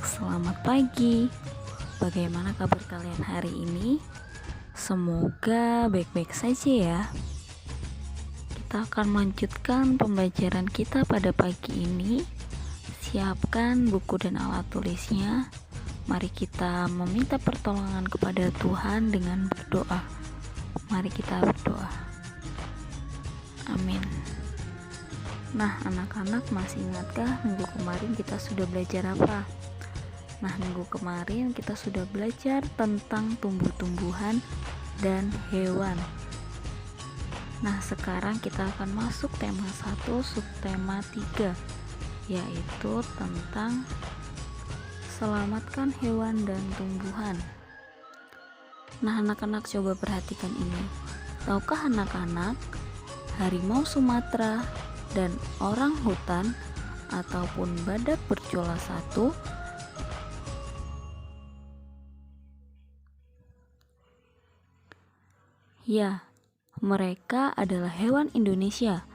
selamat pagi. Bagaimana kabar kalian hari ini? Semoga baik-baik saja ya. Kita akan melanjutkan pembelajaran kita pada pagi ini. Siapkan buku dan alat tulisnya. Mari kita meminta pertolongan kepada Tuhan dengan berdoa. Mari kita berdoa. Amin. Nah, anak-anak masih ingatkah minggu kemarin kita sudah belajar apa? Nah, minggu kemarin kita sudah belajar tentang tumbuh-tumbuhan dan hewan. Nah, sekarang kita akan masuk tema 1, subtema 3, yaitu tentang selamatkan hewan dan tumbuhan. Nah, anak-anak coba perhatikan ini. Tahukah anak-anak, harimau Sumatera dan orang hutan ataupun badak bercula satu ya, mereka adalah hewan Indonesia,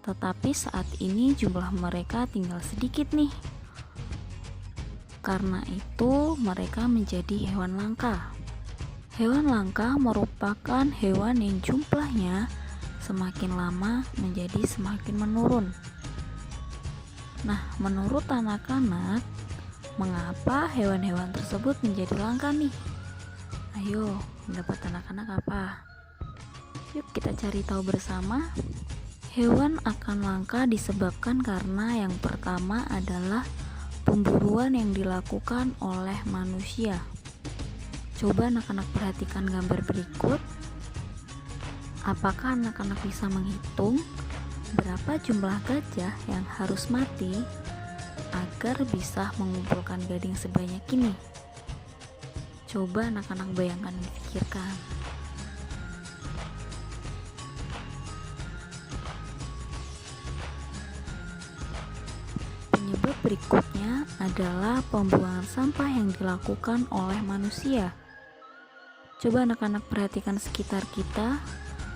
tetapi saat ini jumlah mereka tinggal sedikit nih. Karena itu mereka menjadi hewan langka. Hewan langka merupakan hewan yang jumlahnya semakin lama menjadi semakin menurun. Nah, menurut anak-anak, mengapa hewan-hewan tersebut menjadi langka nih? Ayo, pendapat anak-anak apa? Yuk kita cari tahu bersama. Hewan akan langka disebabkan karena yang pertama adalah pemburuan yang dilakukan oleh manusia. Coba anak-anak perhatikan gambar berikut. Apakah anak-anak bisa menghitung berapa jumlah gajah yang harus mati agar bisa mengumpulkan gading sebanyak ini? Coba anak-anak bayangkan dan pikirkan. Penyebab berikutnya adalah pembuangan sampah yang dilakukan oleh manusia. Coba anak-anak perhatikan sekitar kita.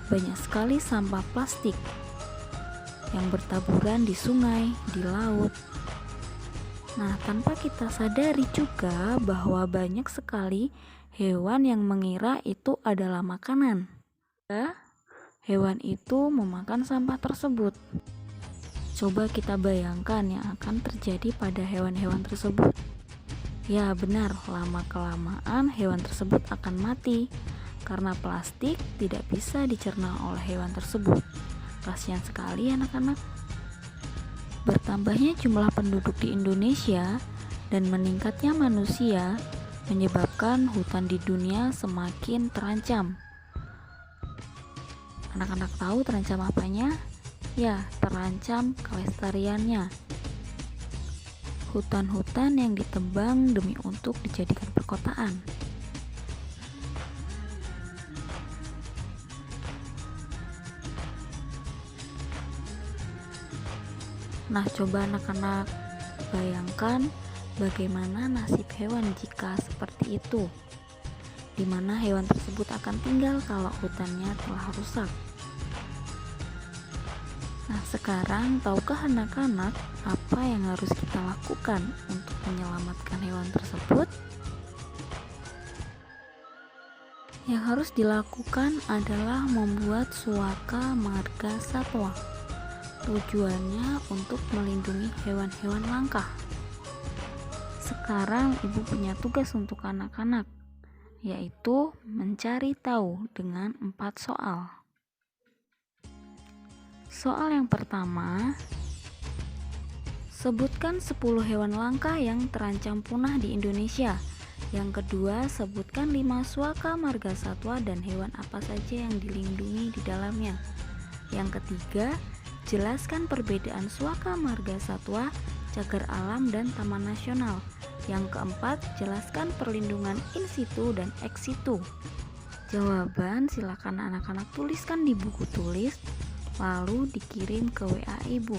Banyak sekali sampah plastik yang bertaburan di sungai, di laut. Nah, tanpa kita sadari juga bahwa banyak sekali hewan yang mengira itu adalah makanan. Hewan itu memakan sampah tersebut. Coba kita bayangkan yang akan terjadi pada hewan-hewan tersebut. Ya benar, lama-kelamaan hewan tersebut akan mati. Karena plastik tidak bisa dicerna oleh hewan tersebut. Kasihan sekali anak-anak. Bertambahnya jumlah penduduk di Indonesia dan meningkatnya manusia menyebabkan hutan di dunia semakin terancam. Anak-anak tahu terancam apanya? Ya, terancam kelestariannya. Hutan-hutan yang ditebang demi untuk dijadikan perkotaan. Nah, coba anak-anak bayangkan bagaimana nasib hewan jika seperti itu, di mana hewan tersebut akan tinggal kalau hutannya telah rusak. Nah, sekarang tahukah anak-anak apa yang harus kita lakukan untuk menyelamatkan hewan tersebut? Yang harus dilakukan adalah membuat suaka marga satwa. Tujuannya untuk melindungi hewan-hewan langka. Sekarang ibu punya tugas untuk anak-anak, yaitu mencari tahu dengan 4 soal. Soal yang pertama, sebutkan 10 hewan langka yang terancam punah di Indonesia. Yang kedua, sebutkan 5 suaka marga satwa dan hewan apa saja yang dilindungi di dalamnya. Yang ketiga, jelaskan perbedaan suaka marga satwa, cagar alam, dan taman nasional. Yang keempat, jelaskan perlindungan in situ dan ex situ. Jawaban silakan anak-anak tuliskan di buku tulis, lalu dikirim ke WA ibu.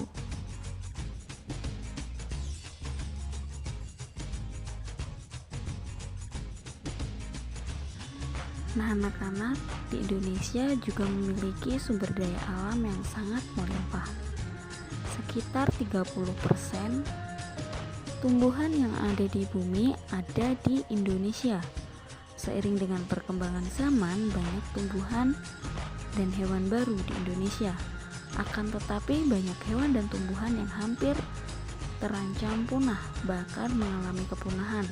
Nah, anak-anak, di Indonesia juga memiliki sumber daya alam yang sangat melimpah. Sekitar 30% Tumbuhan yang ada di bumi ada di Indonesia. Seiring dengan perkembangan zaman, banyak tumbuhan dan hewan baru di Indonesia. Akan tetapi banyak hewan dan tumbuhan yang hampir terancam punah, bahkan mengalami kepunahan.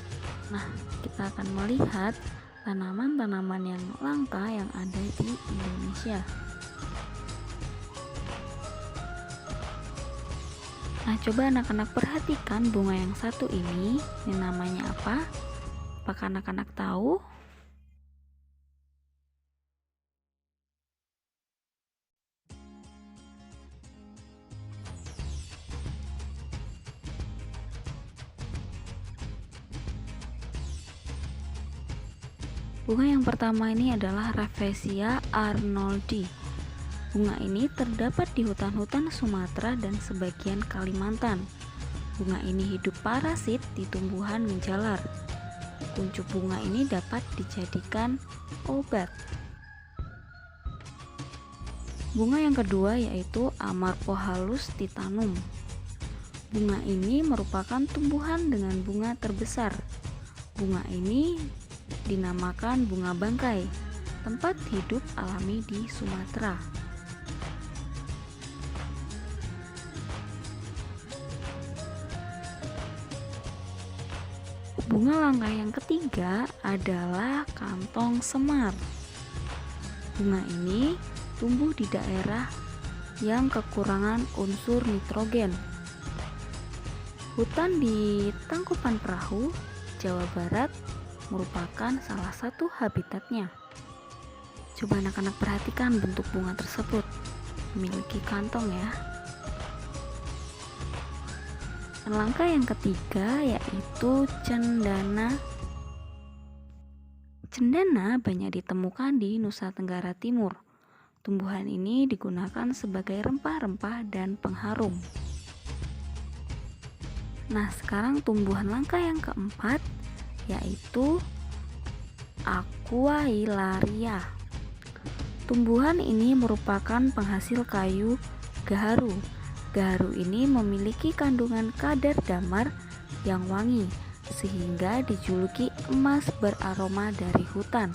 Nah, kita akan melihat tanaman-tanaman yang langka yang ada di Indonesia. Nah, coba anak-anak perhatikan bunga yang satu ini namanya apa? Apakah anak-anak tahu? Bunga yang pertama ini adalah Rafflesia arnoldii. Bunga ini terdapat di hutan-hutan Sumatera dan sebagian Kalimantan. Bunga ini hidup parasit di tumbuhan menjalar. Kuncup bunga ini dapat dijadikan obat. Bunga yang kedua yaitu Amarpohalus titanum. Bunga ini merupakan tumbuhan dengan bunga terbesar. Bunga ini dinamakan bunga bangkai, tempat hidup alami di Sumatera. Bunga langka yang ketiga adalah kantong semar. Bunga ini tumbuh di daerah yang kekurangan unsur nitrogen. Hutan di Tangkupan Perahu, Jawa Barat merupakan salah satu habitatnya. Coba anak-anak perhatikan bentuk bunga tersebut, memiliki kantong ya. Langkah yang ketiga yaitu cendana. Cendana banyak ditemukan di Nusa Tenggara Timur. Tumbuhan ini digunakan sebagai rempah-rempah dan pengharum. Nah, sekarang tumbuhan langka yang keempat yaitu Aquahilaria. Tumbuhan ini merupakan penghasil kayu gaharu. Gaharu ini memiliki kandungan kadar damar yang wangi sehingga dijuluki emas beraroma dari hutan.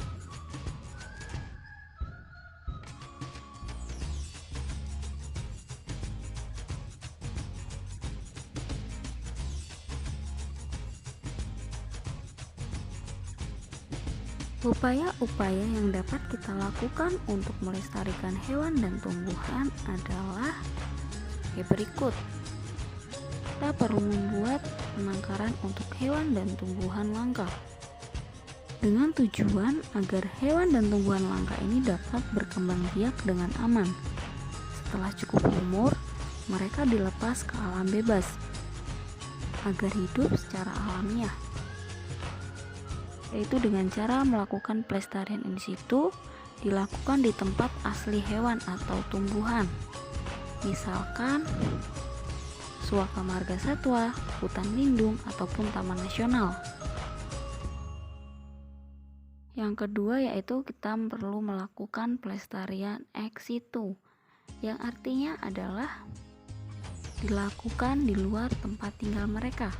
Upaya-upaya yang dapat kita lakukan untuk melestarikan hewan dan tumbuhan adalah berikut. Kita perlu membuat penangkaran untuk hewan dan tumbuhan langka dengan tujuan agar hewan dan tumbuhan langka ini dapat berkembang biak dengan aman. Setelah cukup umur, mereka dilepas ke alam bebas agar hidup secara alamiah, yaitu dengan cara melakukan pelestarian in situ dilakukan di tempat asli hewan atau tumbuhan, misalkan suaka marga satwa, hutan lindung, ataupun taman nasional. Yang kedua yaitu kita perlu melakukan pelestarian ex situ, yang artinya adalah dilakukan di luar tempat tinggal mereka.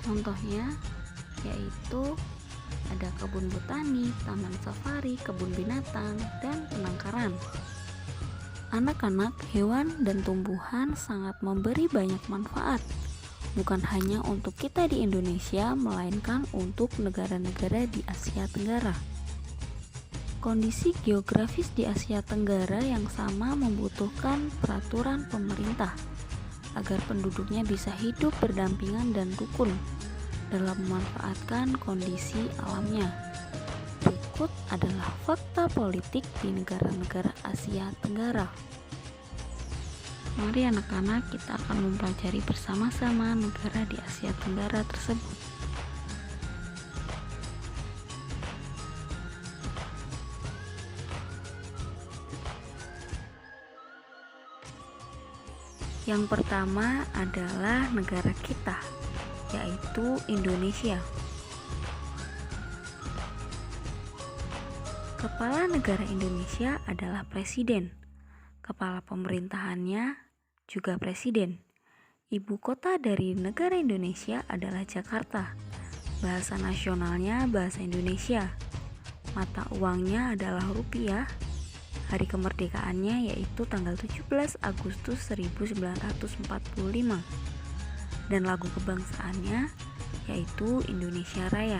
Contohnya yaitu ada kebun botani, taman safari, kebun binatang, dan penangkaran. Anak-anak, hewan, dan tumbuhan sangat memberi banyak manfaat, bukan hanya untuk kita di Indonesia, melainkan untuk negara-negara di Asia Tenggara. Kondisi geografis di Asia Tenggara yang sama membutuhkan peraturan pemerintah agar penduduknya bisa hidup berdampingan dan rukun dalam memanfaatkan kondisi alamnya. Berikut adalah fakta politik di negara-negara Asia Tenggara. Mari anak-anak, kita akan mempelajari bersama-sama negara di Asia Tenggara tersebut. Yang pertama adalah negara kita, yaitu Indonesia. Kepala negara Indonesia adalah presiden. Kepala pemerintahannya juga presiden. Ibu kota dari negara Indonesia adalah Jakarta. Bahasa nasionalnya bahasa Indonesia. Mata uangnya adalah rupiah. Hari kemerdekaannya yaitu tanggal 17 Agustus 1945. Dan lagu kebangsaannya yaitu Indonesia Raya.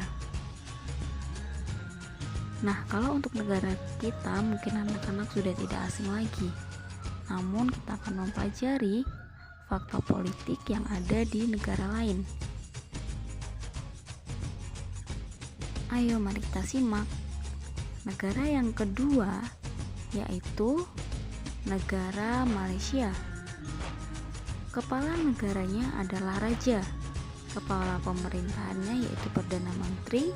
Nah, kalau untuk negara kita mungkin anak-anak sudah tidak asing lagi. Namun kita akan mempelajari fakta politik yang ada di negara lain. Ayo mari kita simak. Negara yang kedua yaitu negara Malaysia. Kepala negaranya adalah raja. Kepala pemerintahannya yaitu Perdana Menteri.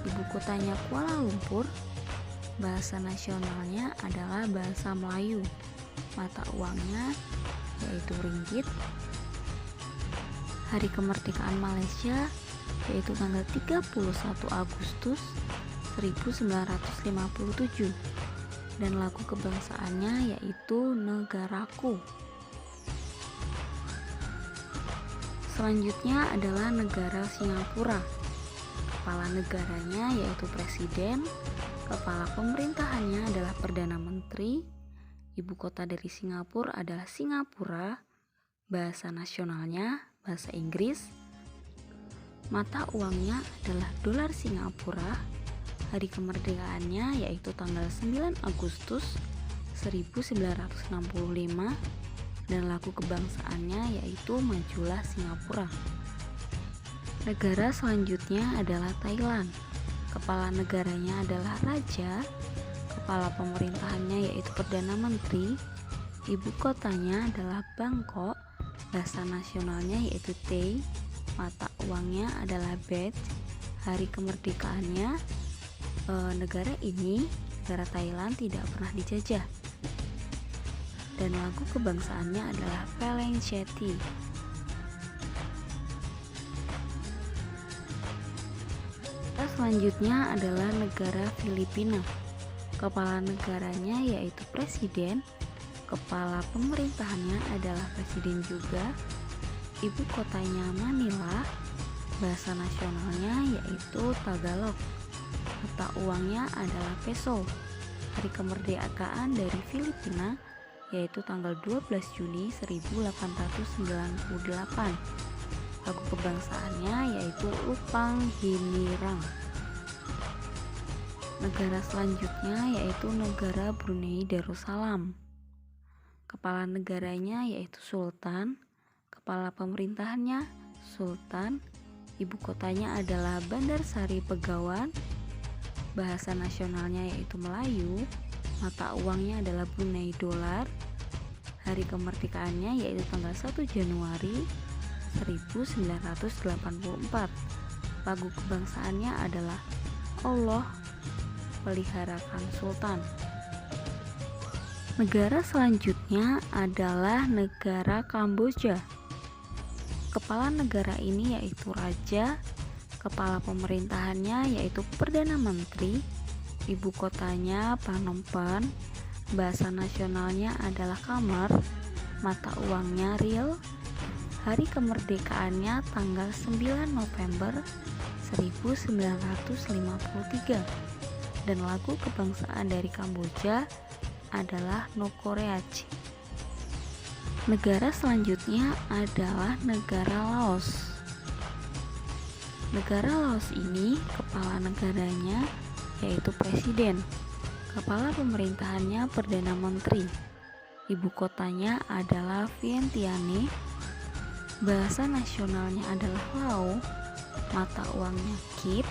Ibu kotanya Kuala Lumpur. Bahasa nasionalnya adalah bahasa Melayu. Mata uangnya yaitu ringgit. Hari kemerdekaan Malaysia yaitu tanggal 31 Agustus 1957. Dan lagu kebangsaannya yaitu Negaraku. Selanjutnya adalah negara Singapura. Kepala negaranya yaitu presiden. Kepala pemerintahannya adalah Perdana Menteri. Ibu kota dari Singapura adalah Singapura. Bahasa nasionalnya bahasa Inggris. Mata uangnya adalah dolar Singapura. Hari kemerdekaannya yaitu tanggal 9 Agustus 1965. Dan lagu kebangsaannya yaitu Majulah Singapura. Negara selanjutnya adalah Thailand. Kepala negaranya adalah raja. Kepala pemerintahannya yaitu Perdana Menteri. Ibu kotanya adalah Bangkok. Bahasa nasionalnya yaitu Thai. Mata uangnya adalah baht. Hari kemerdekaannya negara Thailand tidak pernah dijajah. Dan lagu kebangsaannya adalah Phelengcheti. Selanjutnya adalah negara Filipina. Kepala negaranya yaitu presiden. Kepala pemerintahannya adalah presiden juga. Ibu kotanya Manila. Bahasa nasionalnya yaitu Tagalog. Mata uangnya adalah peso. Hari kemerdekaan dari Filipina yaitu tanggal 12 Juni 1898. Lagu kebangsaannya yaitu Upang Hinirang. Negara selanjutnya yaitu negara Brunei Darussalam. Kepala negaranya yaitu Sultan. Kepala pemerintahannya Sultan. Ibu kotanya adalah Bandar Sari Begawan. Bahasa nasionalnya yaitu Melayu. Mata uangnya adalah Brunei Dolar. Hari kemerdekaannya yaitu tanggal 1 Januari 1984. Lagu kebangsaannya adalah Allah peliharakan Sultan. Negara selanjutnya adalah negara Kamboja. Kepala negara ini yaitu raja. Kepala pemerintahannya yaitu Perdana Menteri. Ibu kotanya Phnom Penh. Bahasa nasionalnya adalah Khmer. Mata uangnya riel. Hari kemerdekaannya tanggal 9 November 1953. Dan lagu kebangsaan dari Kamboja adalah Nokoreach. Negara selanjutnya adalah negara Laos. Negara Laos ini kepala negaranya yaitu presiden. Kepala pemerintahannya Perdana Menteri. Ibu kotanya adalah Vientiane. Bahasa nasionalnya adalah Lao. Mata uangnya Kip.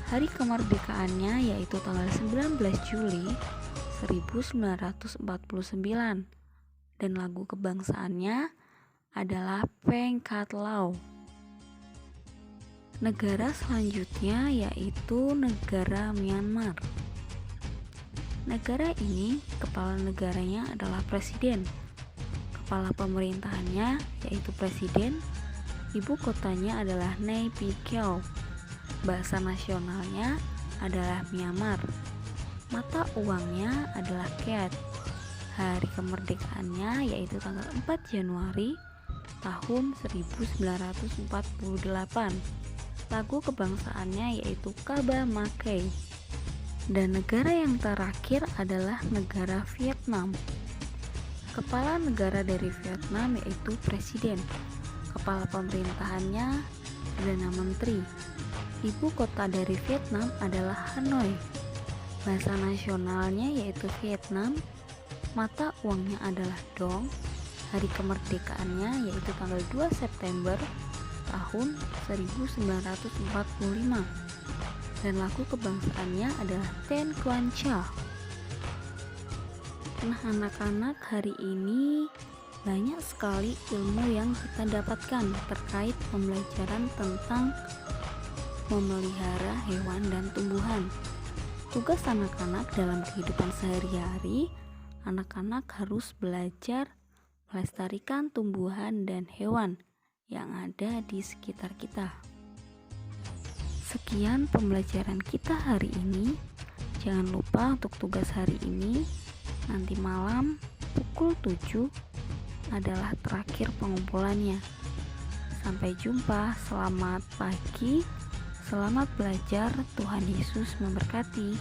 Hari kemerdekaannya yaitu tanggal 19 Juli 1949. Dan lagu kebangsaannya adalah Pengkat Lao. Negara selanjutnya yaitu negara Myanmar. Negara ini kepala negaranya adalah presiden. Kepala pemerintahannya yaitu presiden. Ibu kotanya adalah Nay Pyi Taw. Bahasa nasionalnya adalah Myanmar. Mata uangnya adalah kyat. Hari kemerdekaannya yaitu tanggal 4 Januari tahun 1948. Lagu kebangsaannya yaitu Kaba Makai. Dan negara yang terakhir adalah negara Vietnam. Kepala negara dari Vietnam yaitu presiden. Kepala pemerintahannya Perdana Menteri. Ibu kota dari Vietnam adalah Hanoi. Bahasa nasionalnya yaitu Vietnam. Mata uangnya adalah dong. Hari kemerdekaannya yaitu tanggal 2 September tahun 1945. Dan lagu kebangsaannya adalah Ten Quan Cha. Nah, anak-anak, hari ini banyak sekali ilmu yang kita dapatkan terkait pembelajaran tentang memelihara hewan dan tumbuhan. Tugas anak-anak dalam kehidupan sehari-hari, anak-anak harus belajar melestarikan tumbuhan dan hewan yang ada di sekitar kita. Sekian pembelajaran kita hari ini. Jangan lupa untuk tugas hari ini, nanti malam pukul 7 adalah terakhir pengumpulannya. Sampai jumpa, selamat pagi, selamat belajar, Tuhan Yesus memberkati.